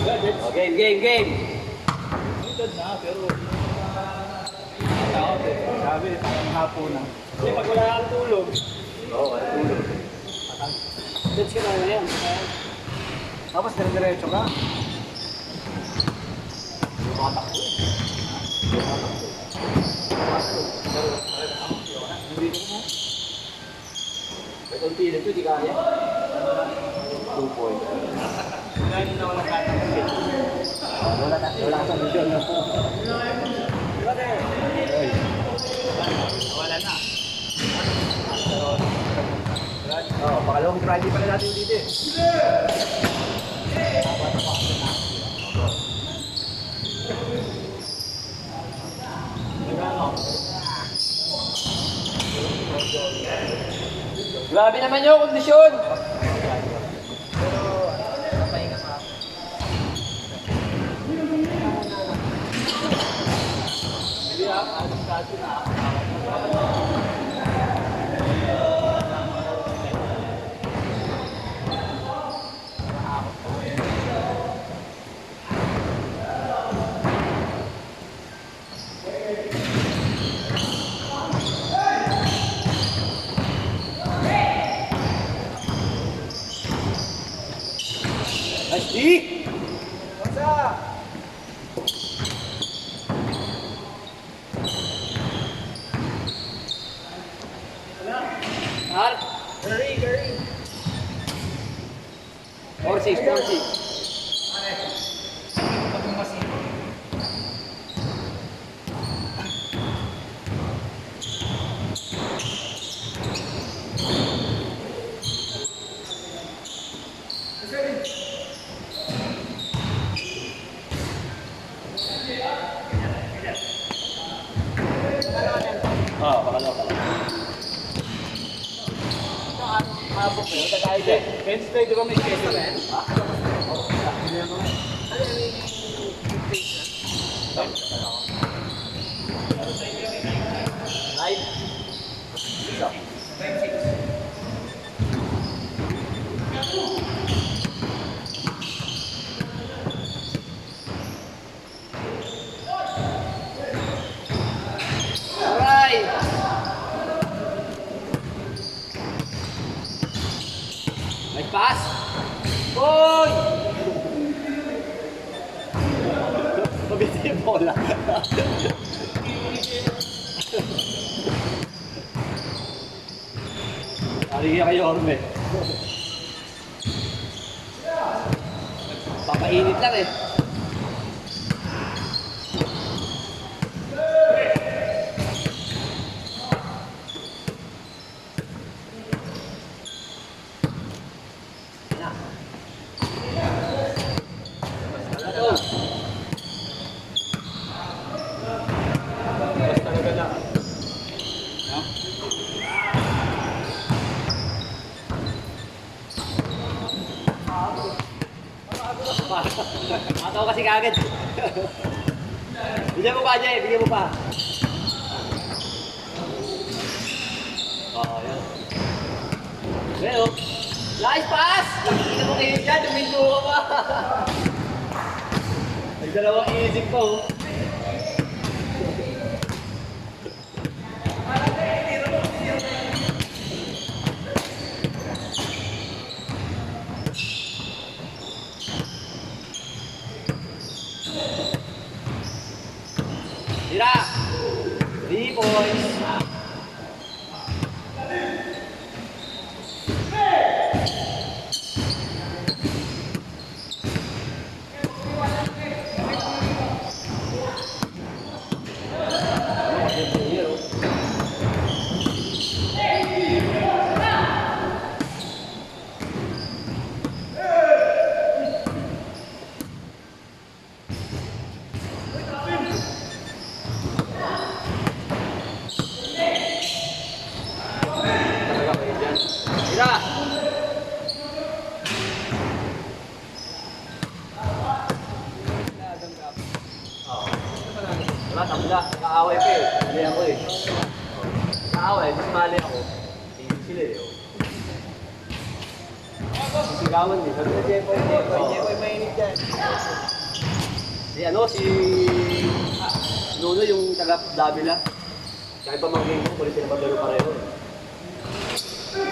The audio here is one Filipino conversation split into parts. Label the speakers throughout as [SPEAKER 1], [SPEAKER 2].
[SPEAKER 1] Oh, game, game, game.
[SPEAKER 2] Minsan na, pero tao sabi, parang hapon na. Kasi pag wala kang tulog,
[SPEAKER 1] Oo, wala tulog.
[SPEAKER 3] Dutch ka na ngayon.
[SPEAKER 2] tapos dire-diretso ka.
[SPEAKER 1] Tumatakbo. May konti nito, di kaya. 2 points.
[SPEAKER 2] Lalo na walang tatanggalin.
[SPEAKER 1] Wala sa mission na.
[SPEAKER 2] Wala na.
[SPEAKER 1] Oo, pangalawang Friday pala natin dito eh. Grabe naman yung kondisyon. Asdi! Har?
[SPEAKER 2] Curry.
[SPEAKER 1] 4-6, 4-6. Oo, pakalaw pala.
[SPEAKER 2] Habok mo, tayo din. Wednesday, di ba may schedule na yan?
[SPEAKER 1] Live. Alright. May pass. Boy! Mabiti yung bola. Aligyan kayo, Orme. Papainit lang eh. Mataw kasi kagad. Bigyan mo pa, Jay. Bigyan mo pa. Oo, yun. Pero, nice pass! Nakikita mo kayo dyan. Tuminto ka pa. May dalawang iisip ko. Tira! 3 points. Tira! Wala, tabla. Nakaaway pa eh. Mali ako eh. Nakaaway, mas mali ako. Tingin sila eh. Sisigawan din. Sabi na Jepoy, mainit yan. Si Nuno yung taga-Davila. Kahit pa mag-game ko, kulit sila maglaro pareho.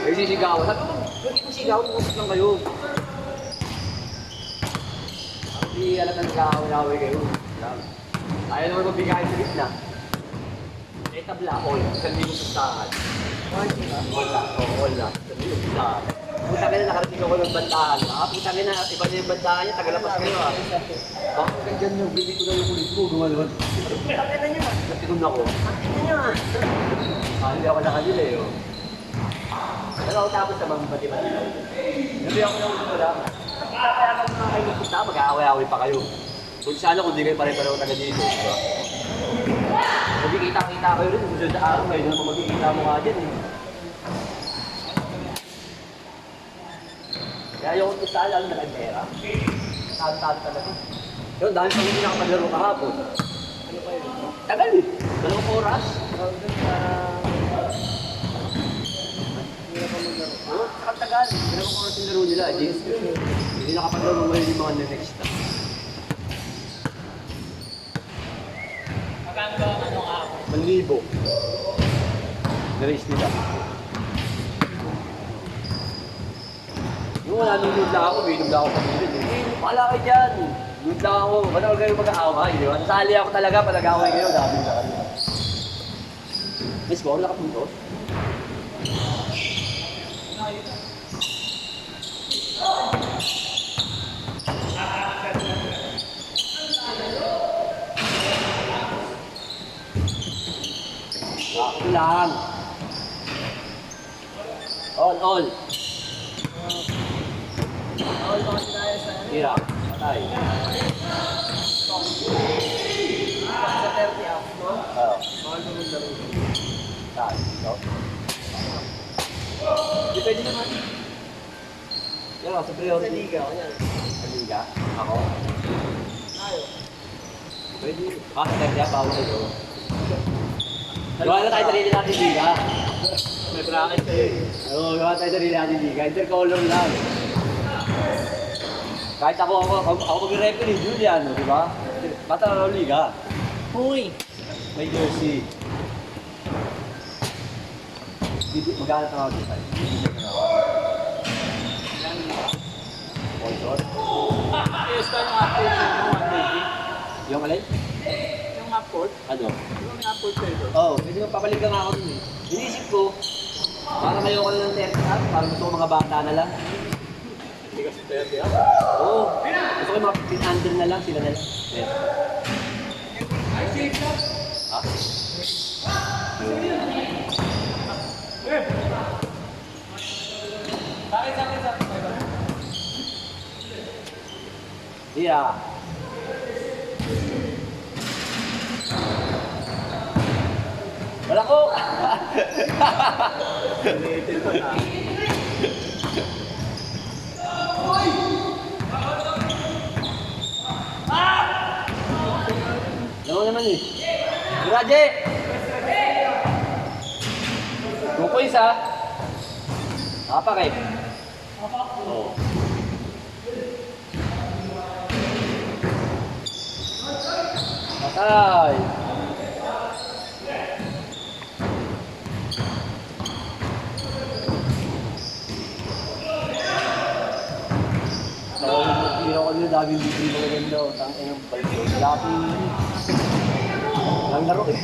[SPEAKER 1] Ay sisigawan. Sabi ko, huwag mo sigawan, usap lang kayo. Hindi alam na nag-aaway-aaway kayo. Ayaw naman magbigay sa gitna. Eh tabla, all. Isang libo pustahan. Wala. Wala. Isang libo pustahan. Puta ka na, nakarating ako ng bantahan. Puta ka na, iba na yung bantahan niya, tagalapas kayo Bakit ka dyan yung bili ko na yung kulit mo, gumaluan. Puta ka na niya. Natikon ako. Hindi ako nakadila Pero ako tapos sa mga bati-bati lang. Nabi ako na ulit lang. Kaya ako mga kayo magpunta, mag-aaway-aaway pa kayo. Kung sana kung di kayo pare-pareho taga dito. Sabi kita-kita kayo rin, susunod sa araw kayo naman magkikita mo nga dyan Kaya yung isa lalo na pera. Talo-talo talaga. Yun, dahil pang hindi nakapaglaro kahapon. Ano pa yun? Tagal 2 oras. Oo, tagal. 2 oras yung laro nila. Hindi nakapaglaro ngayon yung mga next na.
[SPEAKER 2] Magkano ba ang ano nga?
[SPEAKER 1] 1,000. Na-raise nila. Yung wala nung load lang ako, may load lang ako sa bilid Wala kayo dyan. Load lang ako. Ba't kayo mag-aaway, di ba? Nasali ako talaga pag nag-aaway kayo. Dami sa kanila. Miss ko, wala ka puntos? Ako lang. All. Tira, patay.
[SPEAKER 3] Sa 30 out, no?
[SPEAKER 1] Oo.
[SPEAKER 3] Mahal mo ng laro.
[SPEAKER 1] Saan? Ito?
[SPEAKER 3] Depende naman.
[SPEAKER 1] Yan ako, sa priority.
[SPEAKER 3] Sa liga, yan.
[SPEAKER 1] Sa liga? Ako?
[SPEAKER 3] Tayo.
[SPEAKER 1] Pwede. Sa kanya, bawal ito. Gawa na tayo sarili natin liga.
[SPEAKER 2] May bracket kayo
[SPEAKER 1] Oo, gawa tayo sarili natin liga. Intercolor lang. Kahit ako mag-referee, Julian, di ba? Bata na liga.
[SPEAKER 3] Huy!
[SPEAKER 1] May jersey. Maghanap na ako dito. Sponsor?
[SPEAKER 2] Ayos ka yung update mo, 180.
[SPEAKER 1] Yung alay?
[SPEAKER 2] Yung upload?
[SPEAKER 1] Ano?
[SPEAKER 2] Yung upload kayo doon?
[SPEAKER 1] Oo, pwede mo papalik na nga ako dun Inisip ko, parang ayoko na ng 30 parang gusto ko mga bata na lang.
[SPEAKER 2] Hindi kasi 30
[SPEAKER 1] Oo. Gusto ko yung mga 15 na lang, sila na lang. Yes. Ha? Yeah. Wala ko!
[SPEAKER 2] Related ko na.
[SPEAKER 1] Ano naman eh? Graje! Tukoy isa. Apa kayo? Oo. Patay! Hiraw ko nila, daming bibili ko ganyan daw. Tangin ng balito. Lati lang laro eh.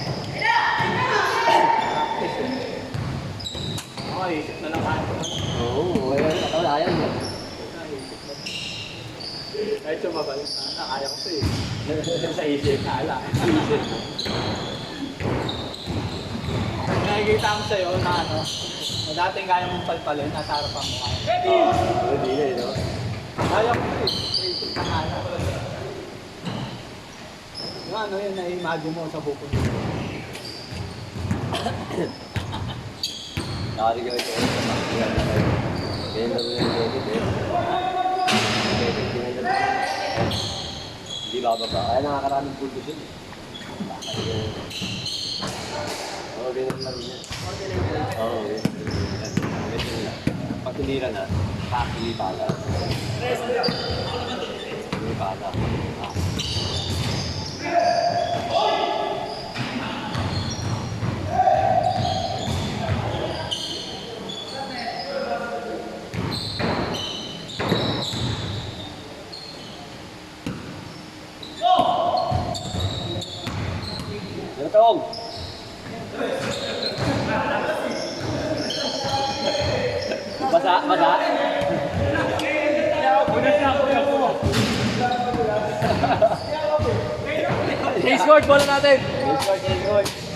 [SPEAKER 2] Okay, isip na lang ako.
[SPEAKER 1] Oo, wala yan.
[SPEAKER 2] Kahit sumabal, kaya ko ito
[SPEAKER 1] Sa isip.
[SPEAKER 2] Kala. Nakikita ko sa'yo na ano, na dating kaya mong palpalin, nasa harapan mo kaya.
[SPEAKER 1] Hindi na eh, no?
[SPEAKER 2] Kaya ko ito Isip na kaya. Yung ano yun, na-imagine mo sa bukod mo.
[SPEAKER 1] Nakarigaw ito sa pagkikilan na kayo. Kaya na rin yung David eh. Hindi bababa. Kaya nakakaraming puntos yun eh. Oo, ganun lang yun. Oo, ganun. Ganun lang. Pag tinira na, kakili pala. Kakili pala. Tong. Basa, basa. Hey, scored bola natin. Hey, scored.